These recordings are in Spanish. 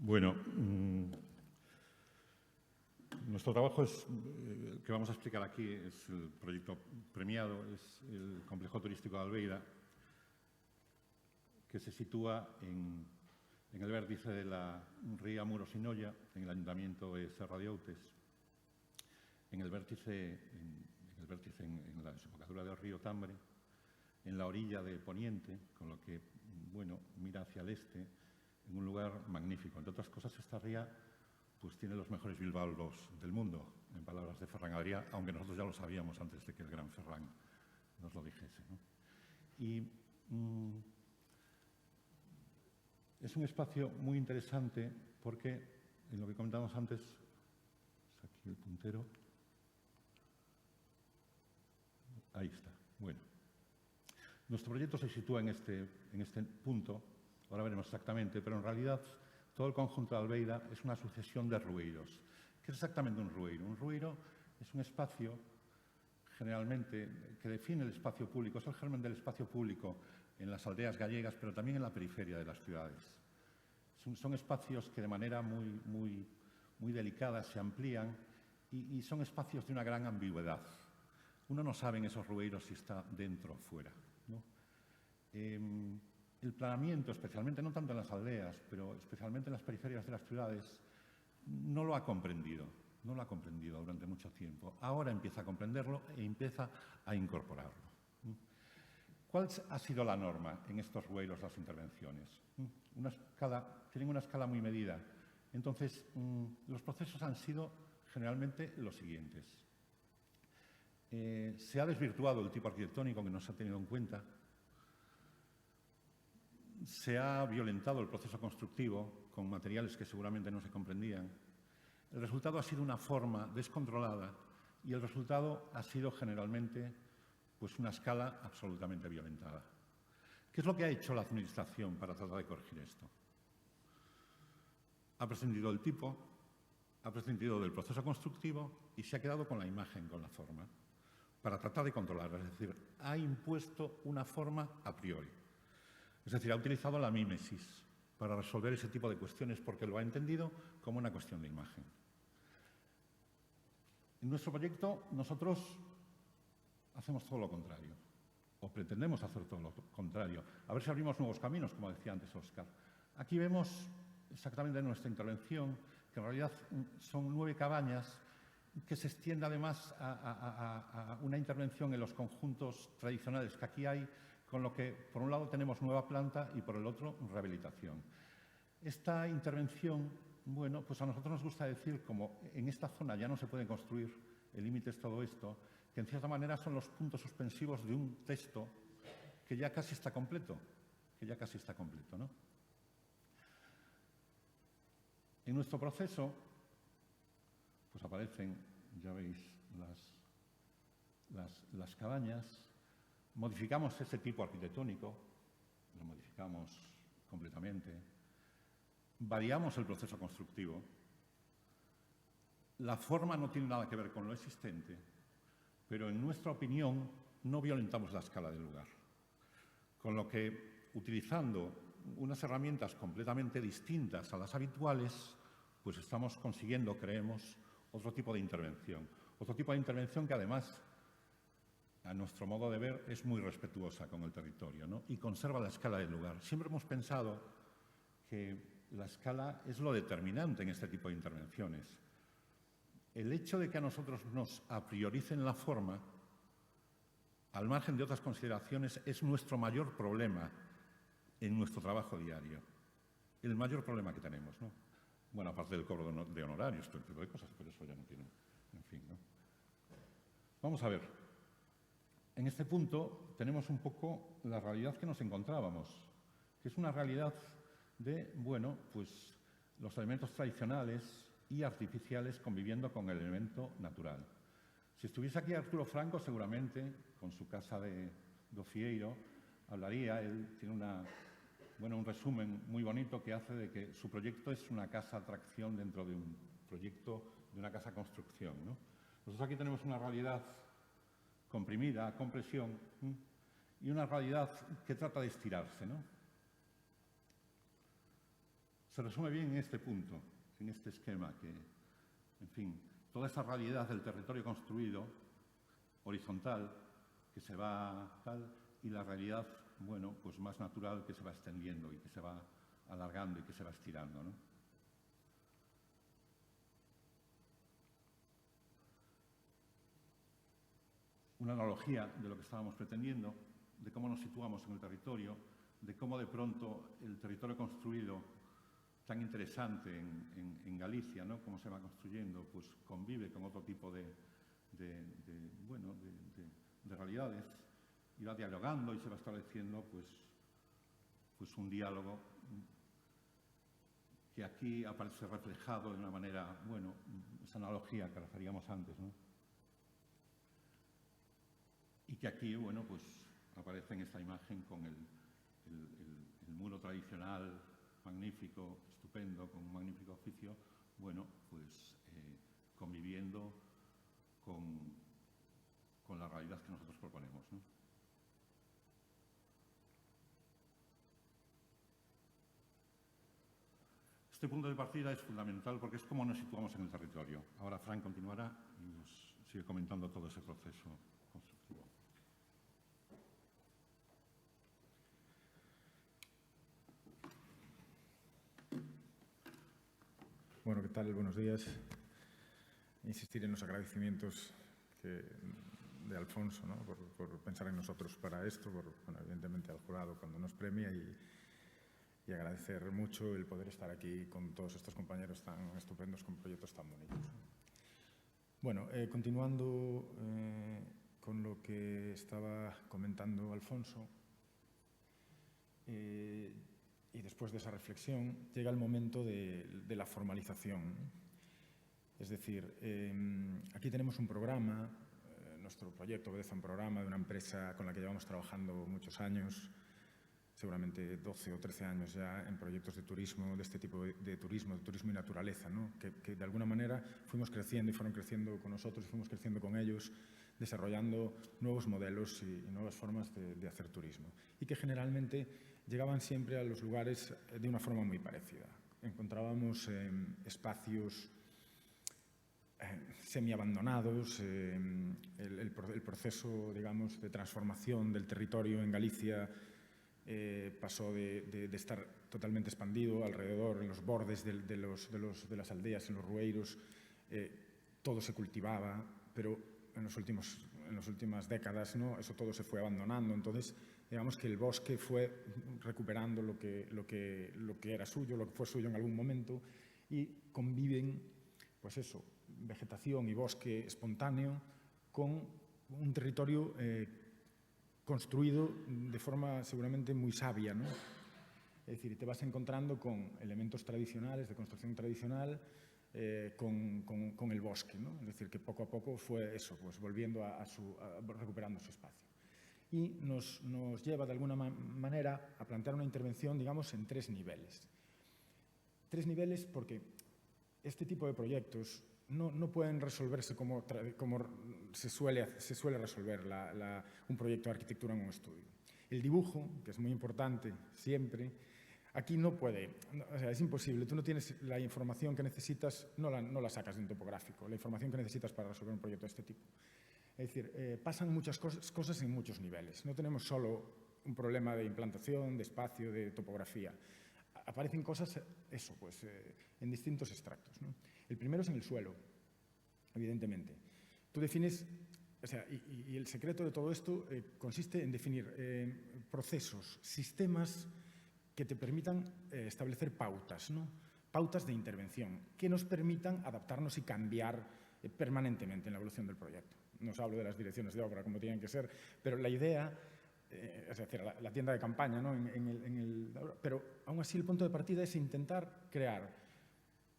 Bueno, nuestro trabajo que vamos a explicar aquí es el proyecto premiado, es el complejo turístico de Albeira, que se sitúa en el vértice de la ría Muros-Inoia, en el ayuntamiento de Serra de Outes, en el vértice en la desembocadura del río Tambre, en la orilla de Poniente, con lo que, bueno, mira hacia el este, en un lugar magnífico. Entre otras cosas, esta ría pues tiene los mejores bilbaos del mundo, en palabras de Ferran Adrià, aunque nosotros ya lo sabíamos antes de que el gran Ferran nos lo dijese, ¿no? Y es un espacio muy interesante porque, en lo que comentamos antes, es aquí el puntero, ahí está, bueno. Nuestro proyecto se sitúa en este punto, ahora veremos exactamente, pero en realidad todo el conjunto de Albeira es una sucesión de rueiros. ¿Qué es exactamente un rueiro? Un rueiro es un espacio, generalmente, que define el espacio público, es el germen del espacio público en las aldeas gallegas, pero también en la periferia de las ciudades. Son espacios que de manera muy delicada se amplían y son espacios de una gran ambigüedad. Uno no sabe en esos rueiros si está dentro o fuera, ¿no? El planeamiento, especialmente, no tanto en las aldeas, pero especialmente en las periferias de las ciudades, no lo ha comprendido durante mucho tiempo. Ahora empieza a comprenderlo e empieza a incorporarlo. ¿Cuál ha sido la norma en estos rueiros, las intervenciones? Tienen una escala muy medida. Entonces, los procesos han sido generalmente los siguientes. Se ha desvirtuado el tipo arquitectónico que no se ha tenido en cuenta. Se ha violentado el proceso constructivo con materiales que seguramente no se comprendían. El resultado ha sido una forma descontrolada y el resultado ha sido generalmente pues, una escala absolutamente violentada. ¿Qué es lo que ha hecho la Administración para tratar de corregir esto? Ha prescindido del tipo, ha prescindido del proceso constructivo y se ha quedado con la imagen, con la forma, para tratar de controlarla. Es decir, ha impuesto una forma a priori. Es decir, ha utilizado la mímesis para resolver ese tipo de cuestiones porque lo ha entendido como una cuestión de imagen. En nuestro proyecto nosotros hacemos todo lo contrario, o pretendemos hacer todo lo contrario. A ver si abrimos nuevos caminos, como decía antes Óscar. Aquí vemos exactamente en nuestra intervención que en realidad son 9 cabañas que se extiende además a una intervención en los conjuntos tradicionales que aquí hay, con lo que, por un lado, tenemos nueva planta y, por el otro, rehabilitación. Esta intervención, bueno, pues a nosotros nos gusta decir, como en esta zona ya no se puede construir, el límite es todo esto, que en cierta manera son los puntos suspensivos de un texto que ya casi está completo, ¿no? En nuestro proceso, pues aparecen, ya veis, las cabañas. Modificamos ese tipo arquitectónico, lo modificamos completamente, variamos el proceso constructivo. La forma no tiene nada que ver con lo existente, pero en nuestra opinión no violentamos la escala del lugar. Con lo que, utilizando unas herramientas completamente distintas a las habituales, pues estamos consiguiendo, creemos, otro tipo de intervención. Otro tipo de intervención que además, a nuestro modo de ver, es muy respetuosa con el territorio, ¿no? Y conserva la escala del lugar. Siempre hemos pensado que la escala es lo determinante en este tipo de intervenciones. El hecho de que a nosotros nos aprioricen la forma, al margen de otras consideraciones, es nuestro mayor problema en nuestro trabajo diario. El mayor problema que tenemos, ¿no? Bueno, aparte del cobro de honorarios, todo tipo de cosas, pero eso ya no tiene... En fin, ¿no? Vamos a ver. En este punto tenemos un poco la realidad que nos encontrábamos, que es una realidad de, bueno, pues los elementos tradicionales y artificiales conviviendo con el elemento natural. Si estuviese aquí Arturo Franco, seguramente, con su casa de Fieiro, hablaría. Él tiene un resumen muy bonito que hace de que su proyecto es una casa-atracción dentro de un proyecto de una casa-construcción, ¿no? Nosotros aquí tenemos una realidad comprimida, compresión, y una realidad que trata de estirarse, ¿no? se resume bien en este punto, en este esquema que, en fin, toda esa realidad del territorio construido, horizontal, que se va tal, y la realidad, bueno, pues más natural, que se va extendiendo y que se va alargando y que se va estirando, ¿no? Una analogía de lo que estábamos pretendiendo, de cómo nos situamos en el territorio, de cómo de pronto el territorio construido, tan interesante en Galicia, ¿no? Cómo se va construyendo, pues convive con otro tipo de realidades, y va dialogando y se va estableciendo pues un diálogo que aquí aparece reflejado de una manera, bueno, esa analogía que referíamos antes, ¿no? Y que aquí, bueno, pues aparece en esta imagen con el muro tradicional, magnífico, estupendo, con un magnífico oficio, bueno, pues conviviendo con la realidad que nosotros proponemos, ¿no? Este punto de partida es fundamental porque es como nos situamos en el territorio. Ahora Fran continuará y nos sigue comentando todo ese proceso constructivo. Bueno, ¿qué tal? Buenos días. Insistir en los agradecimientos de Alfonso, ¿no? por pensar en nosotros para esto, evidentemente al jurado cuando nos premia y agradecer mucho el poder estar aquí con todos estos compañeros tan estupendos con proyectos tan bonitos. Bueno, continuando con lo que estaba comentando Alfonso, y después de esa reflexión llega el momento de la formalización. Es decir, aquí tenemos un programa, nuestro proyecto obedece a un programa de una empresa con la que llevamos trabajando muchos años, seguramente 12 o 13 años ya, en proyectos de turismo, de este tipo de turismo y naturaleza, ¿no? que de alguna manera fuimos creciendo y fueron creciendo con nosotros y fuimos creciendo con ellos, desarrollando nuevos modelos y nuevas formas de hacer turismo. Y que generalmente llegaban siempre a los lugares de una forma muy parecida. Encontrábamos espacios semiabandonados, el proceso, digamos, de transformación del territorio en Galicia pasó de estar totalmente expandido alrededor, en los bordes de las aldeas, en los rueiros, todo se cultivaba, pero en las últimas décadas, ¿no? Eso todo se fue abandonando. Entonces, digamos que el bosque fue recuperando lo que era suyo, lo que fue suyo en algún momento, y conviven, pues eso, vegetación y bosque espontáneo con un territorio construido de forma seguramente muy sabia, ¿no? Es decir, te vas encontrando con elementos tradicionales, de construcción tradicional, con el bosque, ¿no? Es decir, que poco a poco fue eso, pues volviendo recuperando su espacio. Y nos lleva de alguna manera a plantear una intervención, digamos, en 3 niveles. 3 niveles porque este tipo de proyectos no pueden resolverse como se suele resolver un proyecto de arquitectura en un estudio. El dibujo, que es muy importante siempre, aquí no puede, o sea, es imposible. Tú no tienes la información que necesitas, no la sacas de un topográfico, la información que necesitas para resolver un proyecto de este tipo. Es decir, pasan muchas cosas en muchos niveles. No tenemos solo un problema de implantación, de espacio, de topografía. Aparecen cosas, eso, pues, en distintos extractos, ¿no? El primero es en el suelo, evidentemente. Tú defines, o sea, y el secreto de todo esto consiste en definir procesos, sistemas que te permitan establecer pautas, ¿no? Pautas de intervención, que nos permitan adaptarnos y cambiar permanentemente en la evolución del proyecto. No os hablo de las direcciones de obra como tienen que ser, pero la idea, es decir, la tienda de campaña, ¿no? Pero aún así el punto de partida es intentar crear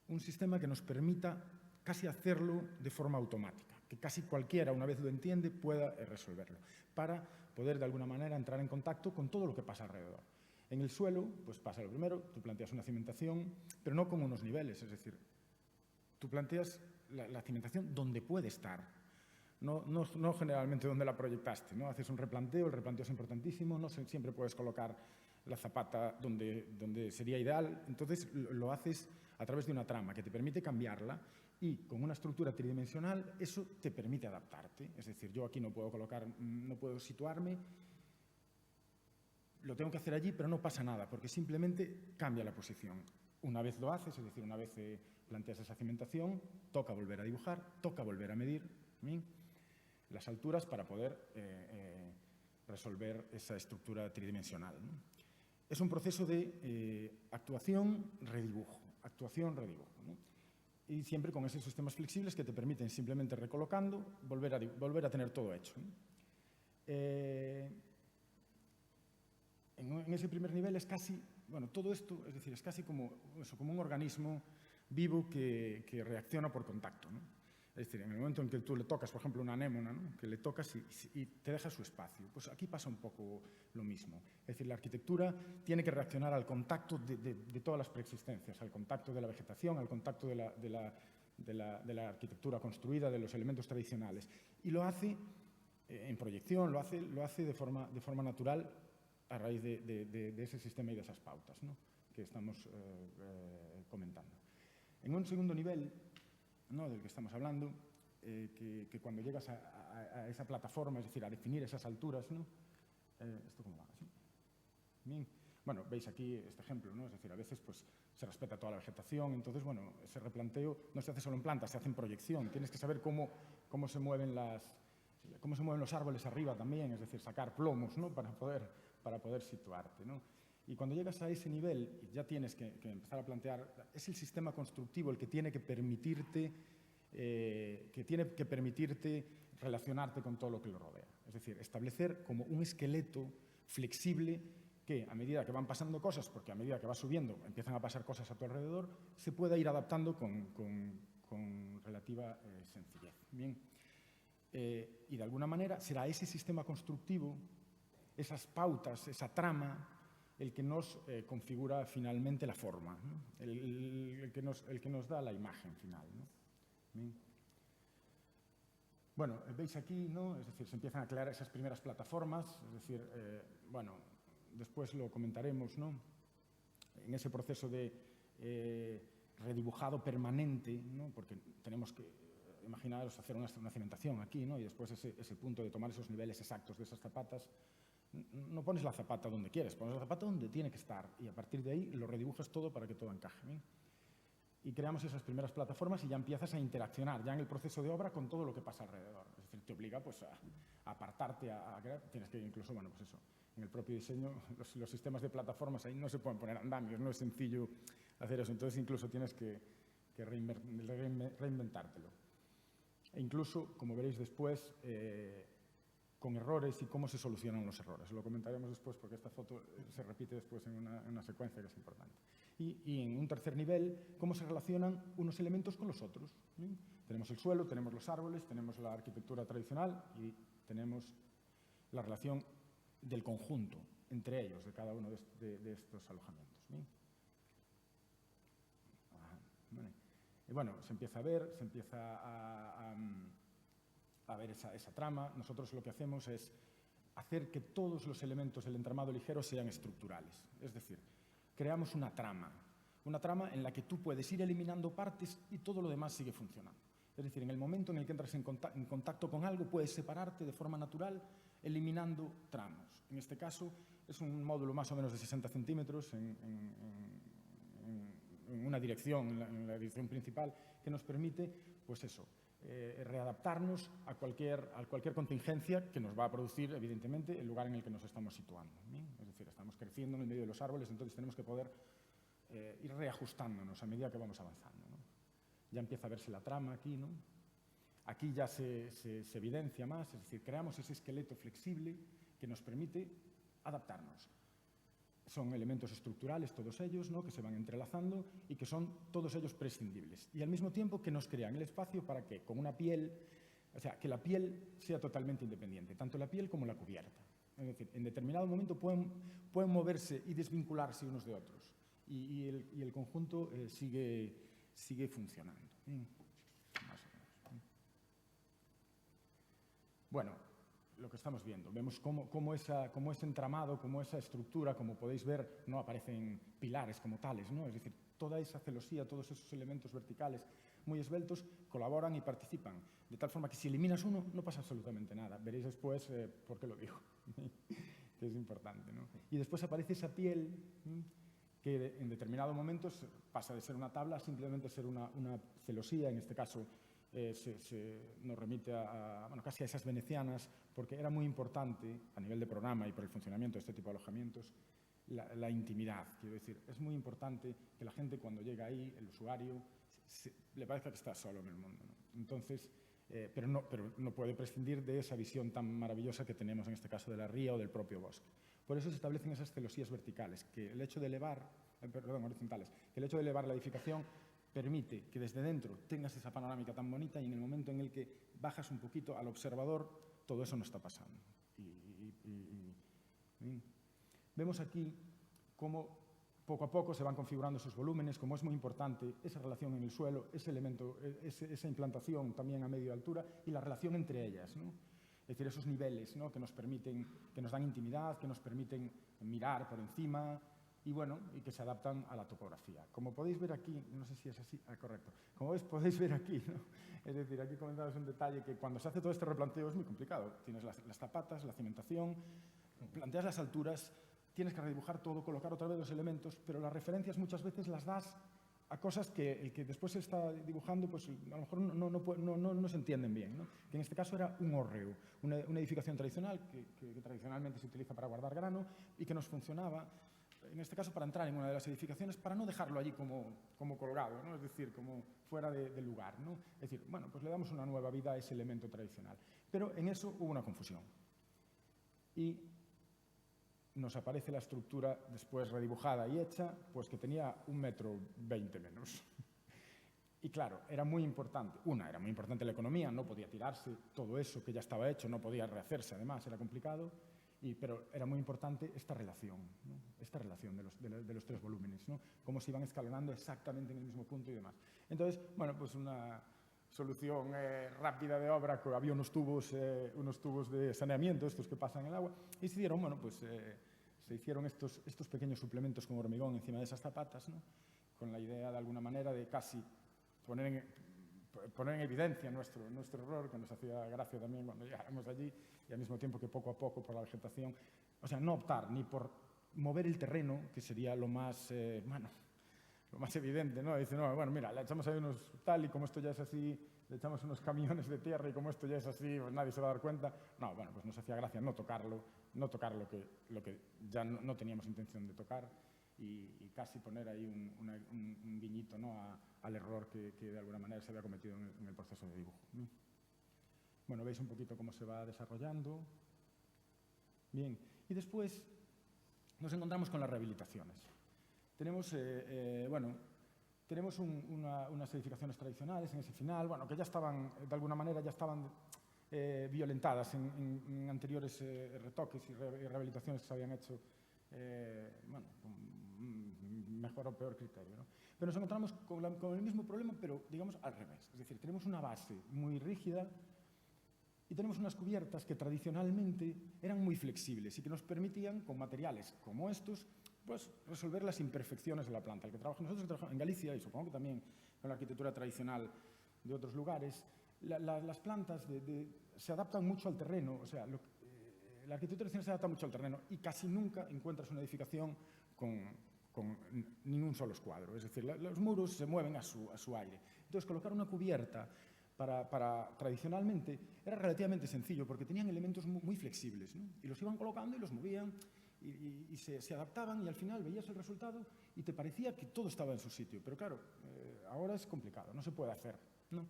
un sistema que nos permita casi hacerlo de forma automática, que casi cualquiera, una vez lo entiende, pueda resolverlo, para poder de alguna manera entrar en contacto con todo lo que pasa alrededor. En el suelo, pues pasa lo primero, tú planteas una cimentación, pero no con unos niveles, es decir, tú planteas la cimentación donde puede estar, no generalmente donde la proyectaste, ¿no? Haces un replanteo, el replanteo es importantísimo, no siempre puedes colocar la zapata donde sería ideal. Entonces lo haces a través de una trama que te permite cambiarla y con una estructura tridimensional eso te permite adaptarte. Es decir, yo aquí no puedo situarme, lo tengo que hacer allí, pero no pasa nada, porque simplemente cambia la posición. Una vez lo haces, es decir, una vez planteas esa cimentación, toca volver a dibujar, toca volver a medir las alturas para poder resolver esa estructura tridimensional, ¿no? Es un proceso de actuación-redibujo, ¿no? Y siempre con esos sistemas flexibles que te permiten simplemente recolocando, volver a tener todo hecho, ¿no? En ese primer nivel es casi, bueno, todo esto, es decir, es casi como un organismo vivo que reacciona por contacto, ¿no? Es decir, en el momento en que tú le tocas, por ejemplo, una anémona, ¿no? Que le tocas y te deja su espacio. Pues aquí pasa un poco lo mismo. Es decir, la arquitectura tiene que reaccionar al contacto de todas las preexistencias, al contacto de la vegetación, al contacto de la arquitectura construida, de los elementos tradicionales. Y lo hace en proyección, lo hace de forma natural a raíz de ese sistema y de esas pautas, ¿no? Que estamos comentando. En un segundo nivel, ¿no? Del que estamos hablando, que cuando llegas a esa plataforma, es decir, a definir esas alturas, ¿no? ¿Esto cómo va? ¿Sí? Bien. Bueno, veis aquí este ejemplo, ¿no? Es decir, a veces pues, se respeta toda la vegetación, entonces, bueno, ese replanteo no se hace solo en plantas, se hace en proyección. Tienes que saber cómo se mueven los árboles arriba también, es decir, sacar plomos, ¿no? para poder situarte, ¿no? Y cuando llegas a ese nivel, ya tienes que empezar a plantear, es el sistema constructivo el que tiene que permitirte relacionarte con todo lo que lo rodea. Es decir, establecer como un esqueleto flexible que, a medida que van pasando cosas, porque a medida que vas subiendo empiezan a pasar cosas a tu alrededor, se pueda ir adaptando con relativa sencillez. Bien. Y de alguna manera será ese sistema constructivo, esas pautas, esa trama, el que nos configura finalmente la forma, ¿no? el que nos da la imagen final, ¿no? Bien. Bueno, veis aquí, ¿no? Es decir, se empiezan a crear esas primeras plataformas, es decir, bueno, después lo comentaremos, ¿no? En ese proceso de redibujado permanente, ¿no? Porque tenemos que, imaginaros, hacer una cimentación aquí, ¿no? Y después ese punto de tomar esos niveles exactos de esas zapatas. No pones la zapata donde quieres, pones la zapata donde tiene que estar y a partir de ahí lo redibujas todo para que todo encaje, ¿bien? Y creamos esas primeras plataformas y ya empiezas a interaccionar ya en el proceso de obra con todo lo que pasa alrededor. Es decir, te obliga pues, a apartarte, a crear. Tienes que incluso, bueno, pues eso, en el propio diseño, los sistemas de plataformas ahí no se pueden poner andamios, no es sencillo hacer eso. Entonces incluso tienes que reinventártelo. E incluso, como veréis después, con errores y cómo se solucionan los errores. Lo comentaremos después porque esta foto se repite después en una secuencia que es importante. Y en un tercer nivel, cómo se relacionan unos elementos con los otros. ¿Sí? Tenemos el suelo, tenemos los árboles, tenemos la arquitectura tradicional y tenemos la relación del conjunto entre ellos, de cada uno de estos alojamientos. ¿Sí? Vale. Y bueno, se empieza a ver, se empieza a ver esa trama. Nosotros lo que hacemos es hacer que todos los elementos del entramado ligero sean estructurales. Es decir, creamos una trama en la que tú puedes ir eliminando partes y todo lo demás sigue funcionando. Es decir, en el momento en el que entras en contacto con algo, puedes separarte de forma natural eliminando tramos. En este caso, es un módulo más o menos de 60 centímetros en una dirección, en la dirección principal, que nos permite, pues eso, readaptarnos a cualquier contingencia que nos va a producir, evidentemente, el lugar en el que nos estamos situando. ¿Bien? Es decir, estamos creciendo en el medio de los árboles, entonces tenemos que poder ir reajustándonos a medida que vamos avanzando, ¿no? Ya empieza a verse la trama aquí, ¿no? Aquí ya se evidencia más, es decir, creamos ese esqueleto flexible que nos permite adaptarnos. Son elementos estructurales, todos ellos, ¿no? Que se van entrelazando y que son todos ellos prescindibles. Y al mismo tiempo que nos crean el espacio para que, con una piel, o sea, que la piel sea totalmente independiente, tanto la piel como la cubierta. Es decir, en determinado momento pueden moverse y desvincularse unos de otros. Y el conjunto sigue funcionando. Más o menos. Bueno, lo que estamos viendo. Vemos cómo ese entramado, cómo esa estructura, como podéis ver, no aparecen pilares como tales, ¿no? Es decir, toda esa celosía, todos esos elementos verticales muy esbeltos colaboran y participan, de tal forma que si eliminas uno no pasa absolutamente nada. Veréis después por qué lo digo, que es importante, ¿no? Y después aparece esa piel que en determinados momentos pasa de ser una tabla a simplemente ser una celosía, en este caso nos remite bueno, casi a esas venecianas, porque era muy importante a nivel de programa y por el funcionamiento de este tipo de alojamientos la intimidad. Quiero decir, es muy importante que la gente cuando llega ahí, el usuario, le parezca que está solo en el mundo, ¿no? Entonces, pero no puede prescindir de esa visión tan maravillosa que tenemos en este caso de la ría o del propio bosque. Por eso se establecen esas celosías verticales, que el hecho de elevar, horizontales, que el hecho de elevar la edificación permite que desde dentro tengas esa panorámica tan bonita y en el momento en el que bajas un poquito al observador, todo eso no está pasando. Vemos aquí cómo poco a poco se van configurando esos volúmenes, como es muy importante esa relación en el suelo, ese elemento, esa implantación también a medio altura y la relación entre ellas, ¿no? Es decir, esos niveles, ¿no? Que nos permiten, que nos dan intimidad, que nos permiten mirar por encima y, bueno, y que se adaptan a la topografía. Como podéis ver aquí, no sé si es así, correcto, como podéis ver aquí, ¿no? Es decir, aquí comentamos un detalle que cuando se hace todo este replanteo es muy complicado. Tienes las zapatas, la cimentación, planteas las alturas, tienes que redibujar todo, colocar otra vez los elementos, pero las referencias muchas veces las das a cosas que el que después se está dibujando, pues a lo mejor no se entienden bien, ¿no? Que en este caso era un hórreo, una edificación tradicional que tradicionalmente se utiliza para guardar grano y que nos funcionaba, en este caso para entrar en una de las edificaciones, para no dejarlo allí como colgado, ¿no? Es decir, como fuera de lugar, ¿no? Es decir, bueno, pues le damos una nueva vida a ese elemento tradicional. Pero en eso hubo una confusión. Y nos aparece la estructura después redibujada y hecha, pues que tenía 1,20 m menos. Y claro, era muy importante. Era muy importante la economía, no podía tirarse todo eso que ya estaba hecho, no podía rehacerse, además, era complicado, pero era muy importante esta relación, ¿no? Esta relación de los tres volúmenes, ¿no? Cómo se iban escalonando exactamente en el mismo punto y demás. Entonces, bueno, pues una solución rápida de obra, que había unos tubos de saneamiento, estos que pasan el agua, y se dieron, bueno, pues se hicieron estos pequeños suplementos con hormigón encima de esas zapatas, ¿no? Con la idea de alguna manera de casi poner en evidencia nuestro error, que nos hacía gracia también cuando llegáramos allí, y al mismo tiempo que poco a poco por la vegetación, o sea, no optar ni por mover el terreno, que sería lo más, lo más evidente, ¿no? Dice, no, bueno, mira, le echamos ahí unos tal y como esto ya es así, le echamos unos camiones de tierra y como esto ya es así, pues nadie se va a dar cuenta. No, bueno, pues nos hacía gracia no tocar lo que ya no teníamos intención de tocar y casi poner ahí un guiñito, ¿no? al error que de alguna manera se había cometido en el proceso de dibujo. Bueno, veis un poquito cómo se va desarrollando. Bien, y después nos encontramos con las rehabilitaciones. Tenemos, tenemos unas edificaciones tradicionales en ese final, bueno, que ya estaban, de alguna manera, ya estaban violentadas en anteriores retoques y rehabilitaciones que se habían hecho, bueno, con mejor o peor criterio, ¿no? Pero nos encontramos con el mismo problema, pero, digamos, al revés. Es decir, tenemos una base muy rígida y tenemos unas cubiertas que tradicionalmente eran muy flexibles y que nos permitían, con materiales como estos, pues resolver las imperfecciones de la planta. Nosotros que trabajamos en Galicia, y supongo que también con la arquitectura tradicional de otros lugares, las plantas se adaptan mucho al terreno, o sea, la arquitectura tradicional se adapta mucho al terreno y casi nunca encuentras una edificación con ni un solo escuadro, es decir, los muros se mueven a su aire. Entonces, colocar una cubierta tradicionalmente era relativamente sencillo porque tenían elementos muy flexibles, ¿no? Y los iban colocando y los movían y se adaptaban y al final veías el resultado y te parecía que todo estaba en su sitio. Pero claro, ahora es complicado, no se puede hacer, ¿no?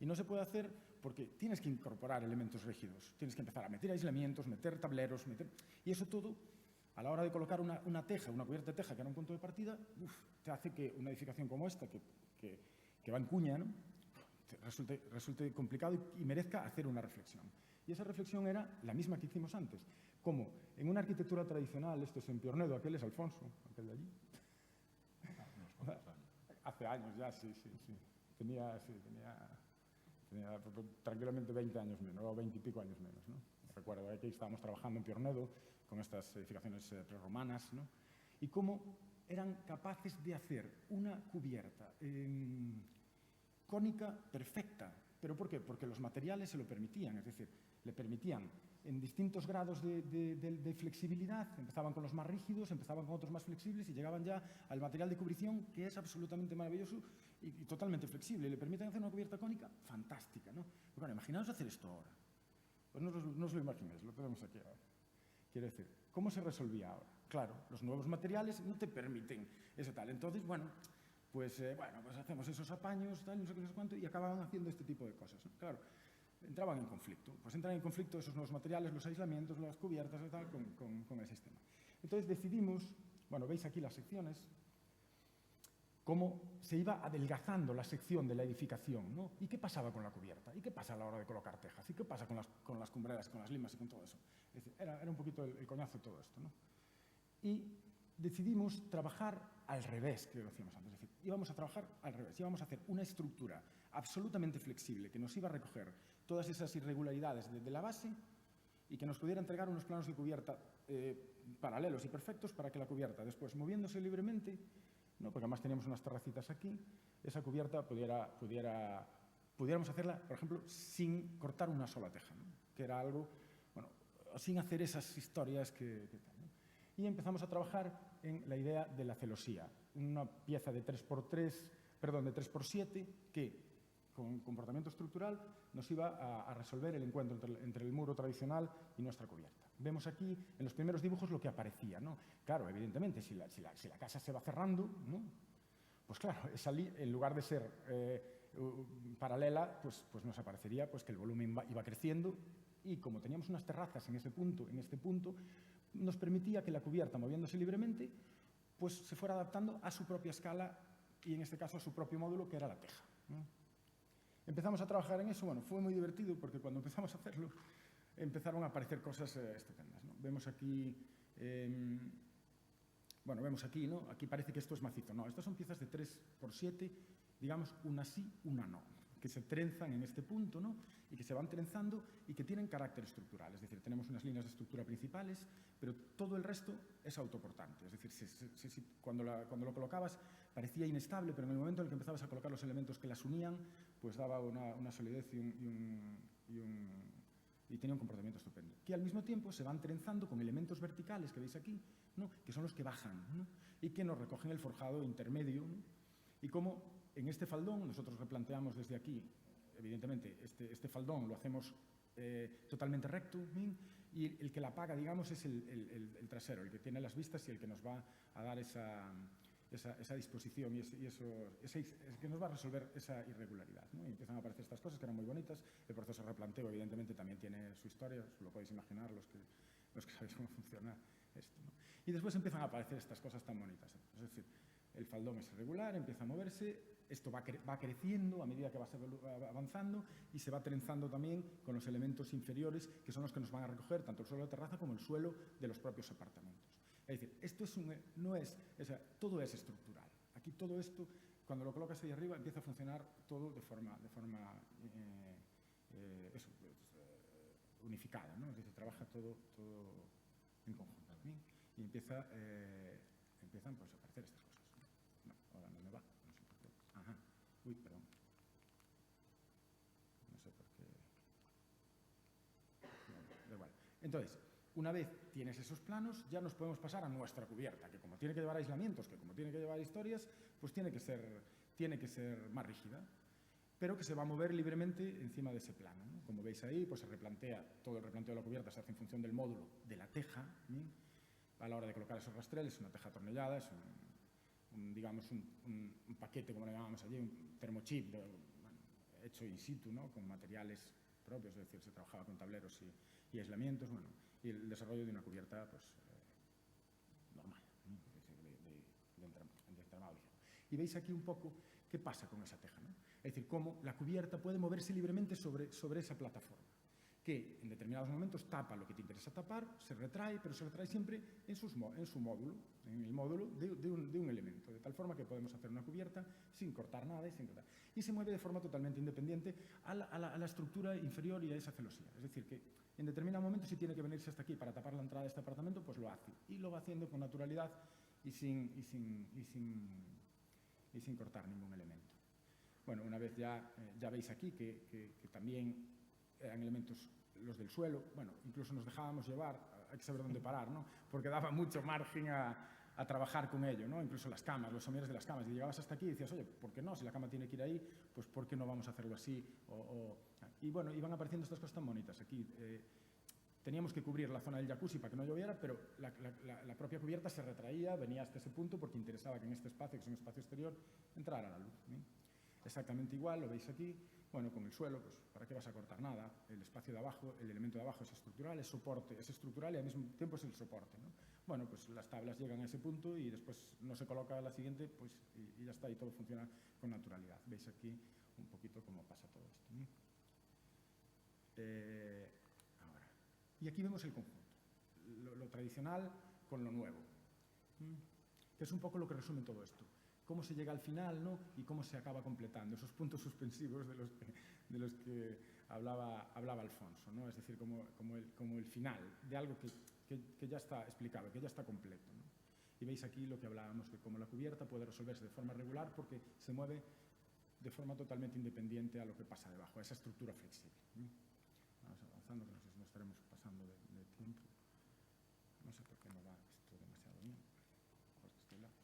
Y no se puede hacer porque tienes que incorporar elementos rígidos, tienes que empezar a meter aislamientos, meter tableros, y eso todo, a la hora de colocar una teja, una cubierta de teja, que era un punto de partida, te hace que una edificación como esta, que va en cuña, ¿no? Resulte complicado y merezca hacer una reflexión. Y esa reflexión era la misma que hicimos antes. Como en una arquitectura tradicional, esto es en Piornedo, aquel es Alfonso, aquel de allí. Hace años ya, sí. Tenía tranquilamente 20 años menos, o 20 y pico años menos, ¿no? recuerdo, que estábamos trabajando en Piornedo con estas edificaciones prerromanas, ¿no? Y cómo eran capaces de hacer una cubierta cónica perfecta. ¿Pero por qué? Porque los materiales se lo permitían, es decir, le permitían en distintos grados de flexibilidad. Empezaban con los más rígidos, empezaban con otros más flexibles y llegaban ya al material de cubrición, que es absolutamente maravilloso y totalmente flexible. Y le permiten hacer una cubierta cónica fantástica, ¿no? Pero bueno, imaginaos hacer esto ahora. Pues no os lo imaginéis, lo tenemos aquí ahora. Quiero decir, ¿cómo se resolvía ahora? Claro, los nuevos materiales no te permiten ese tal. Entonces, pues hacemos esos apaños, tal, no sé qué, no sé cuánto, y acababan haciendo este tipo de cosas, ¿no? Claro, entraban en conflicto. Pues entran en conflicto esos nuevos materiales, los aislamientos, las cubiertas y tal, con el sistema. Entonces decidimos, veis aquí las secciones, cómo se iba adelgazando la sección de la edificación, ¿no? ¿Y qué pasaba con la cubierta? ¿Y qué pasa a la hora de colocar tejas? ¿Y qué pasa con las cumbreras, con las limas y con todo eso? Es decir, era un poquito el coñazo de todo esto, ¿no? Y decidimos trabajar al revés, que lo decíamos antes. Es decir, íbamos a trabajar al revés, íbamos a hacer una estructura absolutamente flexible que nos iba a recoger todas esas irregularidades de la base y que nos pudiera entregar unos planos de cubierta paralelos y perfectos para que la cubierta, después moviéndose libremente, ¿no? Porque además teníamos unas terracitas aquí, esa cubierta pudiéramos hacerla, por ejemplo, sin cortar una sola teja, ¿no? Que era algo, sin hacer esas historias que tal, ¿no? Y empezamos a trabajar en la idea de la celosía, una pieza de 3x7 que, con comportamiento estructural, nos iba a resolver el encuentro entre el muro tradicional y nuestra cubierta. Vemos aquí, en los primeros dibujos, lo que aparecía, ¿no? Claro, evidentemente, si la casa se va cerrando, ¿no? Pues claro, en lugar de ser paralela, pues nos aparecería que el volumen iba creciendo y como teníamos unas terrazas en este punto, nos permitía que la cubierta, moviéndose libremente, pues se fuera adaptando a su propia escala y, en este caso, a su propio módulo, que era la teja, ¿no? Empezamos a trabajar en eso. Fue muy divertido porque cuando empezamos a hacerlo empezaron a aparecer cosas estupendas, ¿no? Vemos aquí, ¿no? Aquí parece que esto es macizo. No, estas son piezas de 3x7, digamos, una sí, una no, que se trenzan en este punto, ¿no? Y que se van trenzando y que tienen carácter estructural. Es decir, tenemos unas líneas de estructura principales, pero todo el resto es autoportante. Es decir, cuando lo colocabas parecía inestable, pero en el momento en el que empezabas a colocar los elementos que las unían, pues daba una solidez y tenía un comportamiento estupendo. Que al mismo tiempo se van trenzando con elementos verticales que veis aquí, ¿no? Que son los que bajan, ¿no? Y que nos recogen el forjado intermedio, ¿no? Y como en este faldón, nosotros replanteamos desde aquí, evidentemente, este faldón lo hacemos totalmente recto, ¿sí? Y el que la paga, digamos, es el trasero, el que tiene las vistas y el que nos va a dar esa disposición y que nos va a resolver esa irregularidad, ¿no? Y empiezan a aparecer estas cosas que eran muy bonitas. El proceso de replanteo, evidentemente, también tiene su historia, os lo podéis imaginar los que sabéis cómo funciona esto, ¿no? Y después empiezan a aparecer estas cosas tan bonitas. Es decir, el faldón es irregular, empieza a moverse, esto va creciendo a medida que va avanzando y se va trenzando también con los elementos inferiores, que son los que nos van a recoger tanto el suelo de terraza como el suelo de los propios apartamentos. Es decir, todo es estructural. Aquí todo esto, cuando lo colocas ahí arriba, empieza a funcionar todo de forma unificada, ¿no? Es decir, trabaja todo en conjunto, ¿sí? Y empiezan pues, a aparecer estas cosas. No, ahora no me va. No sé por qué. Ajá. Uy, perdón. No sé por qué. No, da igual. Entonces, una vez tienes esos planos, ya nos podemos pasar a nuestra cubierta, que como tiene que llevar aislamientos, que como tiene que llevar historias, pues tiene que ser más rígida, pero que se va a mover libremente encima de ese plano, ¿no? Como veis ahí, pues se replantea, todo el replanteo de la cubierta se hace en función del módulo de la teja, ¿sí? A la hora de colocar esos rastreles, es una teja atornillada, es digamos un paquete, como le llamamos allí, un termochip hecho in situ, ¿no? Con materiales propios, es decir, se trabajaba con tableros y aislamientos, y el desarrollo de una cubierta pues, normal, ¿no? de entramado ligero. Y veis aquí un poco qué pasa con esa teja, ¿no? Es decir, cómo la cubierta puede moverse libremente sobre esa plataforma, que en determinados momentos tapa lo que te interesa tapar, se retrae, pero se retrae siempre en su módulo, en el módulo de un elemento, de tal forma que podemos hacer una cubierta sin cortar nada y se mueve de forma totalmente independiente a la estructura inferior y a esa celosía. Es decir, que en determinado momento, si tiene que venirse hasta aquí para tapar la entrada de este apartamento, pues lo hace. Y lo va haciendo con naturalidad y sin cortar ningún elemento. Bueno, una vez ya veis aquí que también eran elementos los del suelo. Bueno, incluso nos dejábamos llevar, hay que saber dónde parar, ¿no? Porque daba mucho margen a trabajar con ello, ¿no? Incluso las camas, los somieres de las camas. Y llegabas hasta aquí y decías, oye, ¿por qué no? Si la cama tiene que ir ahí, pues ¿por qué no vamos a hacerlo así? Y bueno, iban apareciendo estas cosas tan bonitas. Aquí teníamos que cubrir la zona del jacuzzi para que no lloviera, pero la propia cubierta se retraía, venía hasta ese punto porque interesaba que en este espacio, que es un espacio exterior, entrara la luz, ¿sí? Exactamente igual, lo veis aquí. Bueno, con el suelo, pues ¿para qué vas a cortar nada? El espacio de abajo, el elemento de abajo es estructural, es soporte, es estructural y al mismo tiempo es el soporte, ¿no? Bueno, pues las tablas llegan a ese punto y después no se coloca la siguiente, pues y ya está, y todo funciona con naturalidad. Veis aquí un poquito cómo pasa todo esto, ¿no? Ahora. Y aquí vemos el conjunto, lo tradicional con lo nuevo, que es un poco lo que resume todo esto. Cómo se llega al final, ¿no? Y cómo se acaba completando, esos puntos suspensivos de los que hablaba Alfonso, ¿no? Es decir, como el final de algo que ya está explicado, que ya está completo, ¿no? Y veis aquí lo que hablábamos de cómo la cubierta puede resolverse de forma regular porque se mueve de forma totalmente independiente a lo que pasa debajo, a esa estructura flexible, ¿no? Vamos avanzando, que no sé si nos estaremos pasando de tiempo. No sé por qué no va esto demasiado bien. Porque estoy lejos.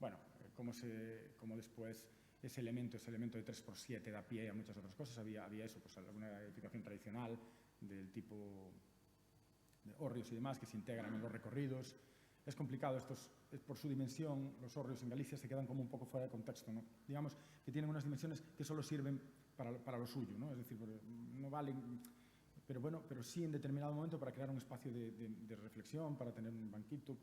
Bueno, como después ese elemento de 3×7 da pie a muchas otras cosas. Había eso, pues alguna edificación tradicional del tipo de hórreos y demás que se integran en los recorridos. Es complicado, estos, por su dimensión, los hórreos en Galicia se quedan como un poco fuera de contexto, ¿no? Digamos que tienen unas dimensiones que solo sirven para lo suyo, ¿no? Es decir, no valen, pero bueno, pero sí en determinado momento para crear un espacio de reflexión, para tener un banquito,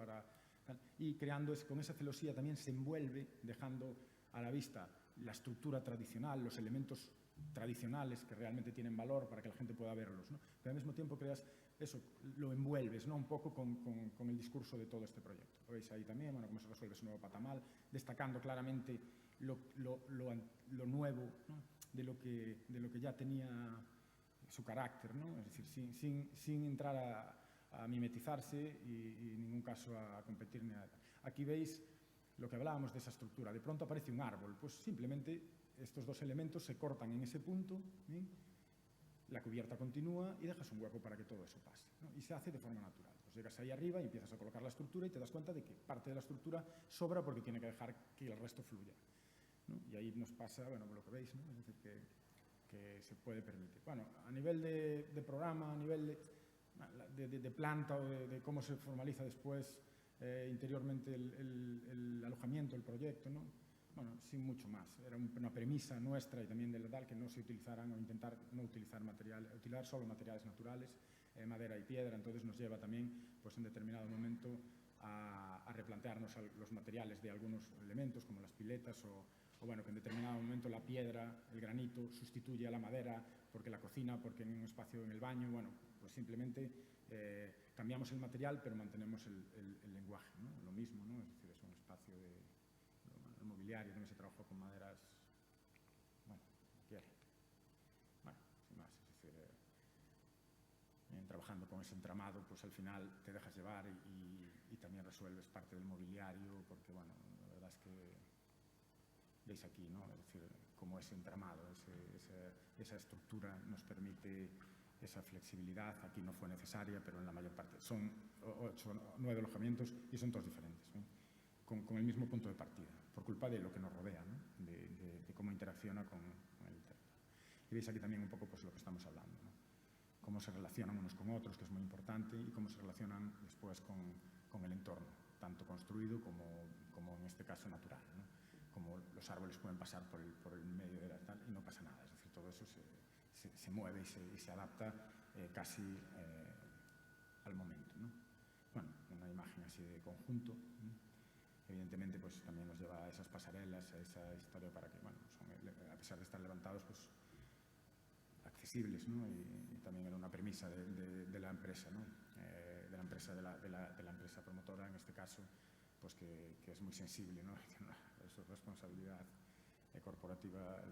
y creando con esa celosía también se envuelve, dejando a la vista la estructura tradicional, los elementos tradicionales que realmente tienen valor para que la gente pueda verlos, ¿no? Pero al mismo tiempo creas eso, lo envuelves, ¿no? Un poco con el discurso de todo este proyecto. Lo veis ahí también, bueno, cómo se resuelve ese nuevo patamal, destacando claramente lo nuevo, ¿no? de lo que ya tenía su carácter, ¿no? Es decir, sin entrar a mimetizarse y en ningún caso a competir ni nada. Aquí veis lo que hablábamos de esa estructura. De pronto aparece un árbol, pues simplemente estos dos elementos se cortan en ese punto, ¿sí? La cubierta continúa y dejas un hueco para que todo eso pase, ¿no? Y se hace de forma natural. Pues llegas ahí arriba y empiezas a colocar la estructura y te das cuenta de que parte de la estructura sobra porque tiene que dejar que el resto fluya, ¿no? Y ahí nos pasa, bueno, lo que veis, ¿no? Es decir, que se puede permitir. Bueno, a nivel de programa, a nivel de planta o de cómo se formaliza después interiormente el alojamiento, el proyecto, ¿no? Bueno, sin mucho más. Era una premisa nuestra y también de la DAL que no se utilizaran o intentar no utilizar utilizar solo materiales naturales, madera y piedra. Entonces nos lleva también, pues en determinado momento, a replantearnos los materiales de algunos elementos como las piletas o bueno, que en determinado momento la piedra, el granito, sustituye a la madera porque la cocina, porque en un espacio en el baño, bueno, pues simplemente cambiamos el material pero mantenemos el lenguaje, ¿no? Lo mismo, ¿no? Es decir, es un espacio de mobiliario, donde se trabajó con maderas, bueno, quiere. Bueno, sin más, es decir, trabajando con ese entramado, pues al final te dejas llevar y también resuelves parte del mobiliario, porque, bueno, la verdad es que veis aquí, ¿no? Es decir, como ese entramado, esa estructura nos permite esa flexibilidad. Aquí no fue necesaria, pero en la mayor parte. Son 8 o 9 alojamientos y son todos diferentes, ¿no? Con el mismo punto de partida, por culpa de lo que nos rodea, ¿no? de cómo interacciona con el territorio. Y veis aquí también un poco pues, lo que estamos hablando, ¿no? Cómo se relacionan unos con otros, que es muy importante, y cómo se relacionan después con el entorno, tanto construido como en este caso natural, ¿no? Como los árboles pueden pasar por el medio de la tal y no pasa nada, es decir, todo eso se mueve y se adapta casi al momento, ¿no? Bueno, una imagen así de conjunto, ¿no? Evidentemente, pues también nos lleva a esas pasarelas, a esa historia para que, bueno, a pesar de estar levantados, pues accesibles, ¿no? Y también era una premisa de la empresa, ¿no? De la empresa promotora, en este caso, pues que es muy sensible, ¿no? Su responsabilidad corporativa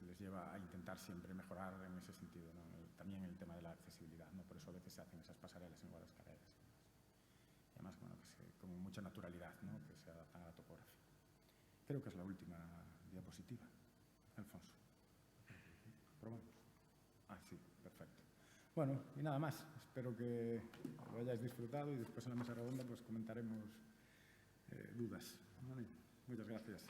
les lleva a intentar siempre mejorar en ese sentido, ¿no? También en el tema de la accesibilidad, ¿no? Por eso a veces se hacen esas pasarelas en Guadalajara. Y además, bueno, con mucha naturalidad, ¿no? Que se adaptan a la topografía. Creo que es la última diapositiva. Alfonso. ¿Probamos? Ah, sí, perfecto. Bueno, y nada más. Espero que lo hayáis disfrutado y después en la mesa redonda pues comentaremos dudas. ¿Vale? Muchas gracias.